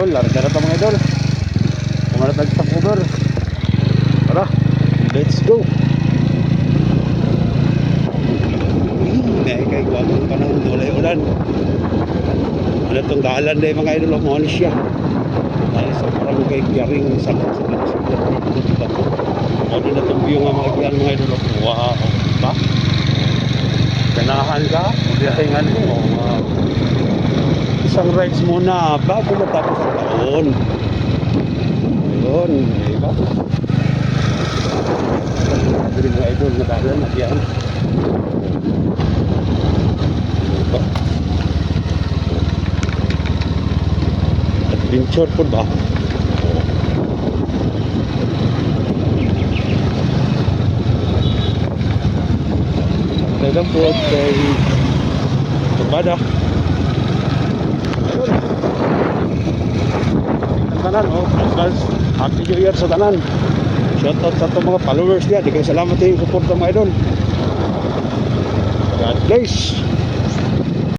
Larga na ito mga idol. Kumalat nag-stop over. Tara, let's go. Kay gwapong panahon, wala yung ulan. Ano itong dahalan na mga idol, umalis siya. Dahil sa parang kay Kiaring sakit-sakit. Ano na itong view nga mga idol. Wow, ba? Ganahan ka? Magdatingan mo. Isang rides muna bago matapos ang taon. Ayun, diba? Dari mga idol na dahalan na yan. Diba? Adventure po ba? Dagang po kay Tugbada. Tanan, oh, advance happy new year sa tanan. Shoutout sa itong mga followers niya. Di kayo salamat yung support ng mga idol. God bless.